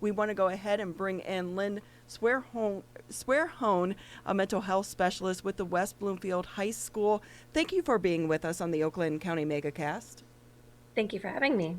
we want to go ahead and bring in Lynn Swerhone, a mental health specialist with the West Bloomfield High School. Thank you for being with us on the Oakland County MegaCast. Thank you for having me.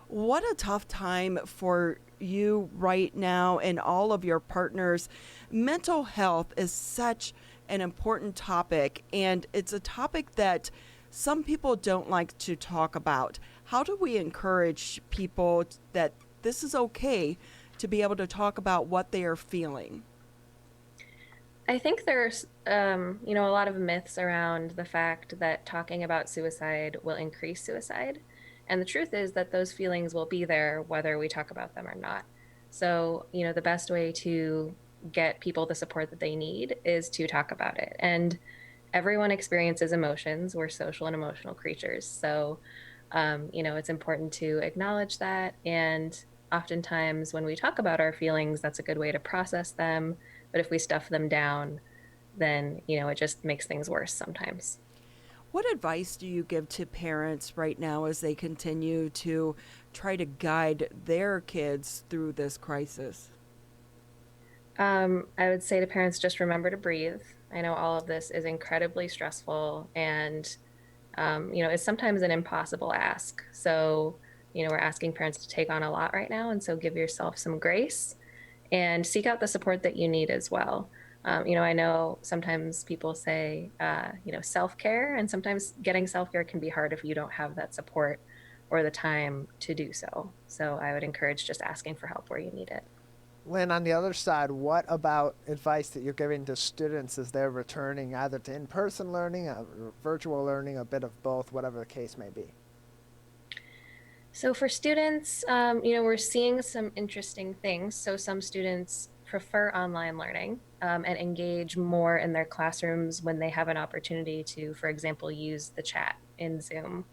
What a tough time for you right now and all of your partners. Mental health is such an important topic, and it's a topic that some people don't like to talk about. How do we encourage people that this is okay to be able to talk about what they are feeling? I think there's, a lot of myths around the fact that talking about suicide will increase suicide. And the truth is that those feelings will be there whether we talk about them or not. So, the best way to get people the support that they need is to talk about it. And everyone experiences emotions. We're social and emotional creatures. So, it's important to acknowledge that. And oftentimes, when we talk about our feelings, that's a good way to process them. But if we stuff them down, then, it just makes things worse sometimes. What advice do you give to parents right now as they continue to try to guide their kids through this crisis? I would say to parents, just remember to breathe. I know all of this is incredibly stressful and, it's sometimes an impossible ask. So, we're asking parents to take on a lot right now. And so give yourself some grace and seek out the support that you need as well. I know sometimes people say, self care, and sometimes getting self care can be hard if you don't have that support or the time to do so. So I would encourage just asking for help where you need it. Lynn, on the other side, what about advice that you're giving to students as they're returning either to in-person learning, or virtual learning, a bit of both, whatever the case may be? So for students, we're seeing some interesting things. So some students prefer online learning and engage more in their classrooms when they have an opportunity to, for example, use the chat in Zoom.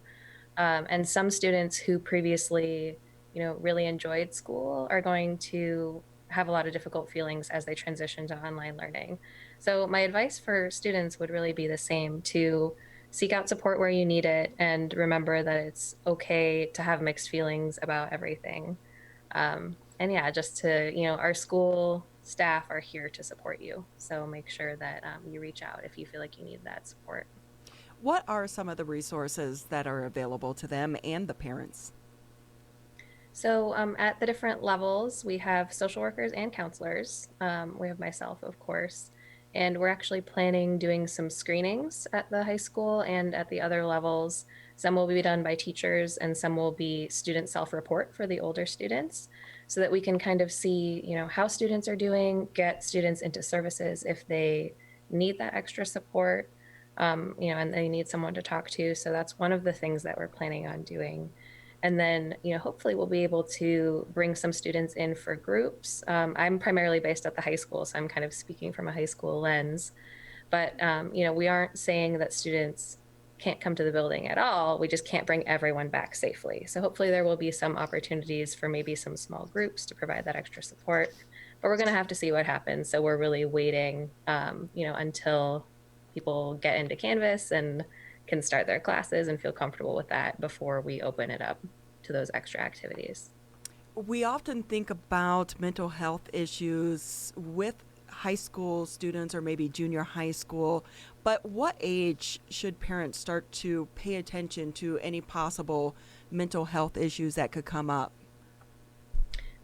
And some students who previously, really enjoyed school are going to have a lot of difficult feelings as they transition to online learning. So my advice for students would really be the same: to seek out support where you need it and remember that it's okay to have mixed feelings about everything. And yeah, just to, our school staff are here to support you. So make sure that you reach out if you feel like you need that support. What are some of the resources that are available to them and the parents? So at the different levels, we have social workers and counselors. We have myself, of course, and we're actually planning doing some screenings at the high school and at the other levels. Some will be done by teachers, and some will be student self-report for the older students, so that we can kind of see, how students are doing, get students into services if they need that extra support, and they need someone to talk to. So that's one of the things that we're planning on doing. And then, hopefully we'll be able to bring some students in for groups. I'm primarily based at the high school, so I'm kind of speaking from a high school lens. But, we aren't saying that students can't come to the building at all. We just can't bring everyone back safely. So hopefully there will be some opportunities for maybe some small groups to provide that extra support. But we're going to have to see what happens. So we're really waiting, until people get into Canvas and can start their classes and feel comfortable with that before we open it up to those extra activities. We often think about mental health issues with high school students or maybe junior high school, but what age should parents start to pay attention to any possible mental health issues that could come up?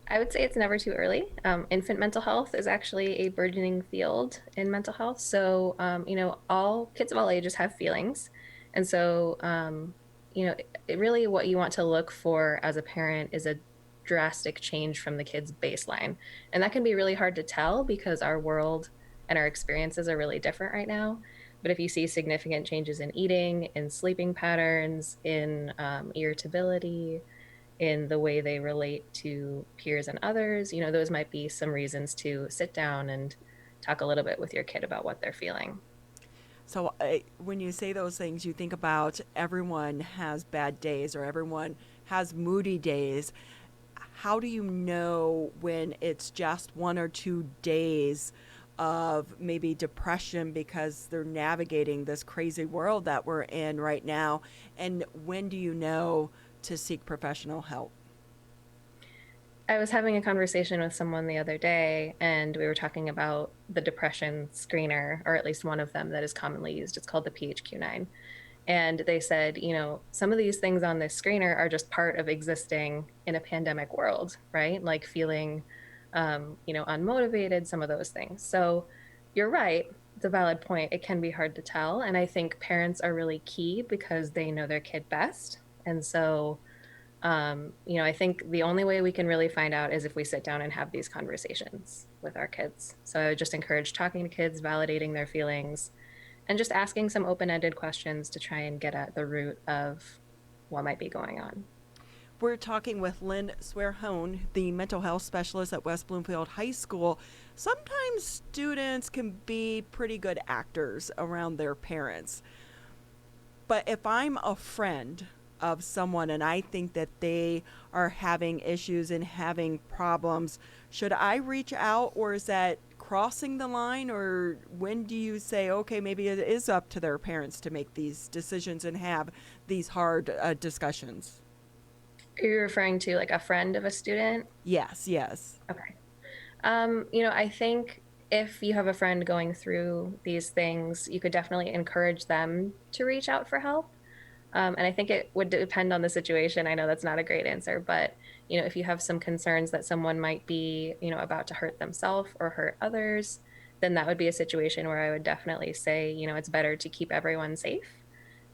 I would say it's never too early. Infant mental health is actually a burgeoning field in mental health. So, all kids of all ages have feelings. And so, really what you want to look for as a parent is a drastic change from the kid's baseline. And that can be really hard to tell because our world and our experiences are really different right now. But if you see significant changes in eating, in sleeping patterns, in irritability, in the way they relate to peers and others, those might be some reasons to sit down and talk a little bit with your kid about what they're feeling. So, when you say those things, you think about everyone has bad days or everyone has moody days. How do you know when it's just 1 or 2 days of maybe depression because they're navigating this crazy world that we're in right now? And when do you know to seek professional help? I was having a conversation with someone the other day, and we were talking about the depression screener, or at least one of them that is commonly used. It's called the PHQ-9. And they said, some of these things on this screener are just part of existing in a pandemic world, right? Like feeling, unmotivated, some of those things. So you're right. It's a valid point. It can be hard to tell. And I think parents are really key because they know their kid best. And so, I think the only way we can really find out is if we sit down and have these conversations with our kids. So I would just encourage talking to kids, validating their feelings, and just asking some open-ended questions to try and get at the root of what might be going on. We're talking with Lynn Swerhone, the mental health specialist at West Bloomfield High School. Sometimes students can be pretty good actors around their parents. But if I'm a friend of someone and I think that they are having issues and having problems, should I reach out, or is that crossing the line? Or when do you say, okay, maybe it is up to their parents to make these decisions and have these hard discussions? Are you referring to like a friend of a student? Yes, yes. Okay. I think if you have a friend going through these things, you could definitely encourage them to reach out for help. And I think it would depend on the situation. I know that's not a great answer, but if you have some concerns that someone might be, about to hurt themselves or hurt others, then that would be a situation where I would definitely say, it's better to keep everyone safe.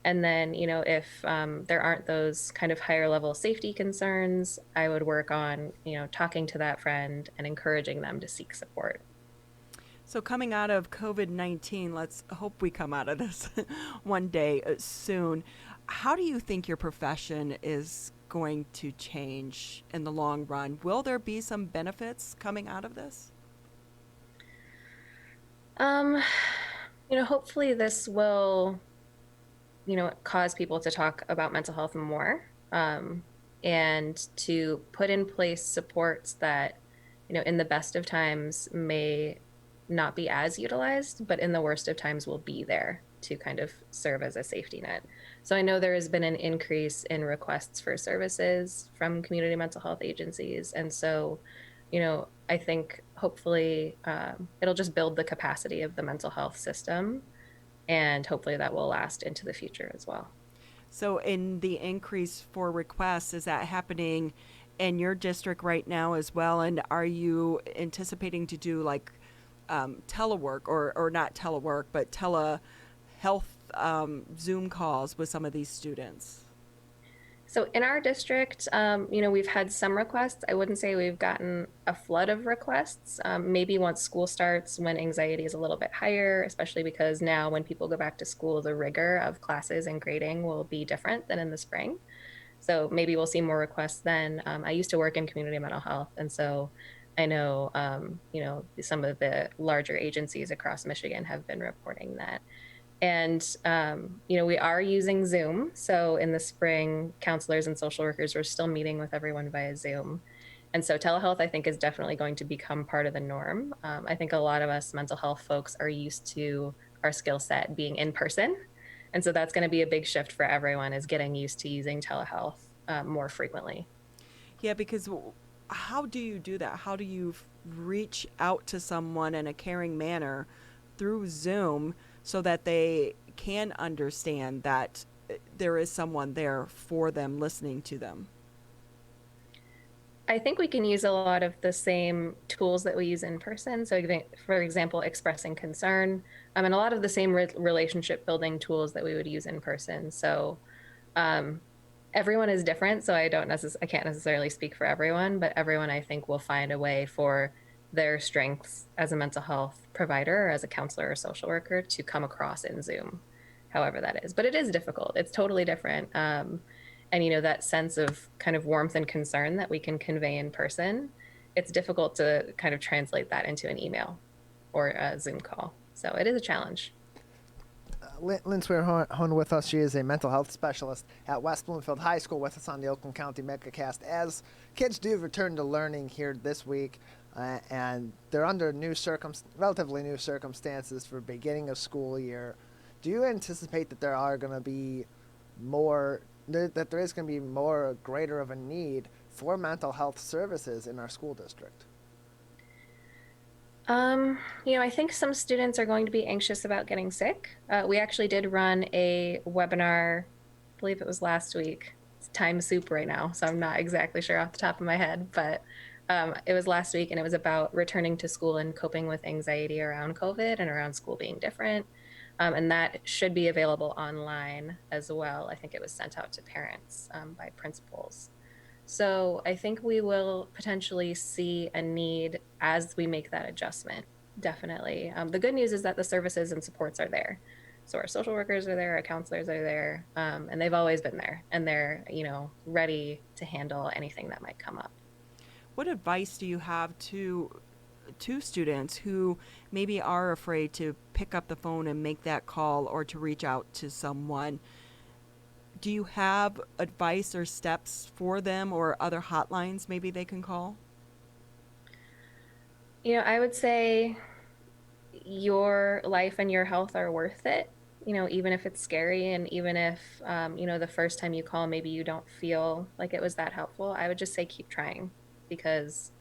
And then, if there aren't those kind of higher level safety concerns, I would work on, talking to that friend and encouraging them to seek support. So coming out of COVID-19, let's hope we come out of this one day soon. How do you think your profession is going to change in the long run? Will there be some benefits coming out of this? Um, hopefully this will, cause people to talk about mental health more, and to put in place supports that, in the best of times may not be as utilized, but in the worst of times will be there to kind of serve as a safety net. So I know there has been an increase in requests for services from community mental health agencies. And so, I think hopefully it'll just build the capacity of the mental health system, and hopefully that will last into the future as well. So in the increase for requests, is that happening in your district right now as well? And are you anticipating to do like telework or not telework, but telehealth Zoom calls with some of these students? So in our district, we've had some requests. I wouldn't say we've gotten a flood of requests. Maybe once school starts, when anxiety is a little bit higher, especially because now when people go back to school, the rigor of classes and grading will be different than in the spring. So maybe we'll see more requests then. I used to work in community mental health, and so I know, some of the larger agencies across Michigan have been reporting that. And, we are using Zoom. So in the spring, counselors and social workers are still meeting with everyone via Zoom. And so telehealth, I think, is definitely going to become part of the norm. I think a lot of us mental health folks are used to our skill set being in person. And so that's going to be a big shift for everyone, is getting used to using telehealth more frequently. Yeah, because how do you do that? How do you reach out to someone in a caring manner through Zoom so that they can understand that there is someone there for them, listening to them? I think we can use a lot of the same tools that we use in person. So, for example, expressing concern, and a lot of the same relationship building tools that we would use in person. So, everyone is different. So I can't necessarily speak for everyone, but everyone, I think, will find a way for their strengths as a mental health provider or as a counselor or social worker to come across in Zoom, however that is. But it is difficult. It's totally different. And that sense of kind of warmth and concern that we can convey in person, it's difficult to kind of translate that into an email or a Zoom call. So it is a challenge. Lynn Swerhone with us. She is a mental health specialist at West Bloomfield High School, with us on the Oakland County MegaCast. As kids do return to learning here this week, and they're under relatively new circumstances for beginning of school year, do you anticipate that there is going to be more greater of a need for mental health services in our school district? I think some students are going to be anxious about getting sick. We actually did run a webinar, I believe it was last week. It's time soup right now, so I'm not exactly sure off the top of my head, but it was last week and it was about returning to school and coping with anxiety around COVID and around school being different. And that should be available online as well. I think it was sent out to parents by principals. So I think we will potentially see a need as we make that adjustment, definitely. The good news is that the services and supports are there. So our social workers are there, our counselors are there, and they've always been there, and they're, ready to handle anything that might come up. What advice do you have to students who maybe are afraid to pick up the phone and make that call or to reach out to someone? Do you have advice or steps for them or other hotlines maybe they can call? I would say your life and your health are worth it, even if it's scary and even if, the first time you call, maybe you don't feel like it was that helpful. I would just say keep trying because,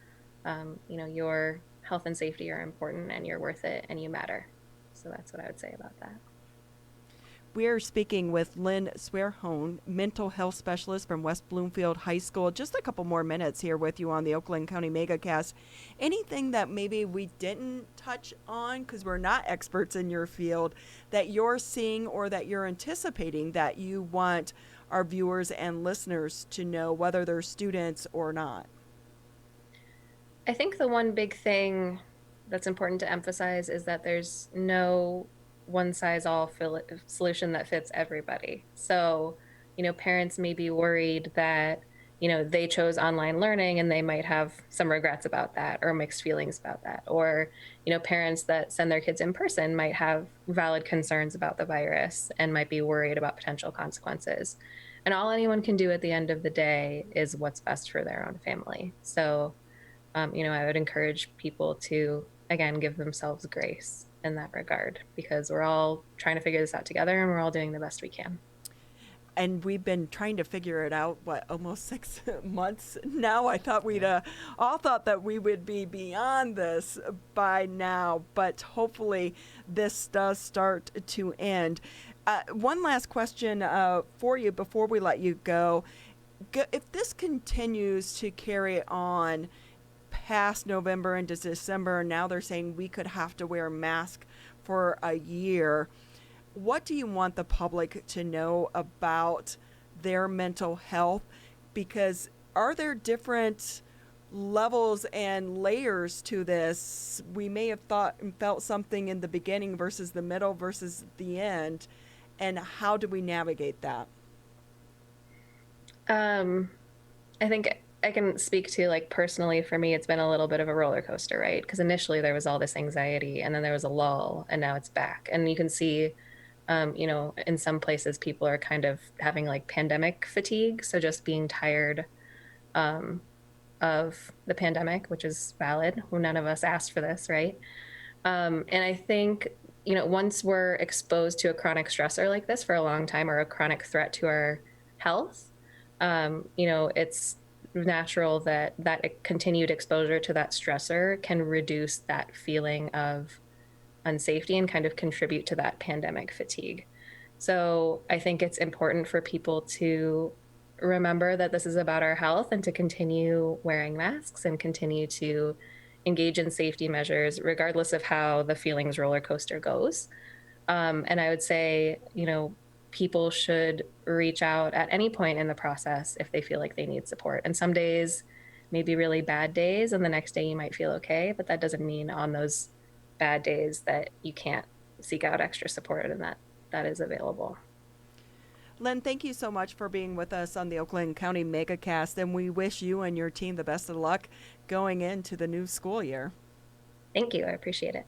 your health and safety are important and you're worth it and you matter. So that's what I would say about that. We're speaking with Lynn Swerhone, mental health specialist from West Bloomfield High School. Just a couple more minutes here with you on the Oakland County MegaCast. Anything that maybe we didn't touch on because we're not experts in your field that you're seeing or that you're anticipating that you want our viewers and listeners to know, whether they're students or not? I think the one big thing that's important to emphasize is that there's no one size all solution that fits everybody. So, parents may be worried that, they chose online learning and they might have some regrets about that or mixed feelings about that. Or, parents that send their kids in person might have valid concerns about the virus and might be worried about potential consequences. And all anyone can do at the end of the day is what's best for their own family. So, I would encourage people to, again, give themselves grace in that regard because we're all trying to figure this out together and we're all doing the best we can. And we've been trying to figure it out, almost 6 months now. I thought we'd all thought that we would be beyond this by now, but hopefully this does start to end. One last question for you before we let you go. If this continues to carry on past November into December, now they're saying we could have to wear a mask for a year. What do you want the public to know about their mental health? Because are there different levels and layers to this? We may have thought and felt something in the beginning versus the middle versus the end. And how do we navigate that? I think I can speak to personally for me, it's been a little bit of a roller coaster, right? Because initially there was all this anxiety and then there was a lull and now it's back. And you can see, in some places people are kind of having pandemic fatigue. So just being tired of the pandemic, which is valid. None of us asked for this, right? And I think, once we're exposed to a chronic stressor like this for a long time or a chronic threat to our health, it's natural that continued exposure to that stressor can reduce that feeling of unsafety and kind of contribute to that pandemic fatigue. So I think it's important for people to remember that this is about our health and to continue wearing masks and continue to engage in safety measures, regardless of how the feelings roller coaster goes. And I would say, people should reach out at any point in the process if they feel like they need support. And some days may be really bad days, and the next day you might feel okay, but that doesn't mean on those bad days that you can't seek out extra support and that is available. Lynn, thank you so much for being with us on the Oakland County MegaCast, and we wish you and your team the best of luck going into the new school year. Thank you. I appreciate it.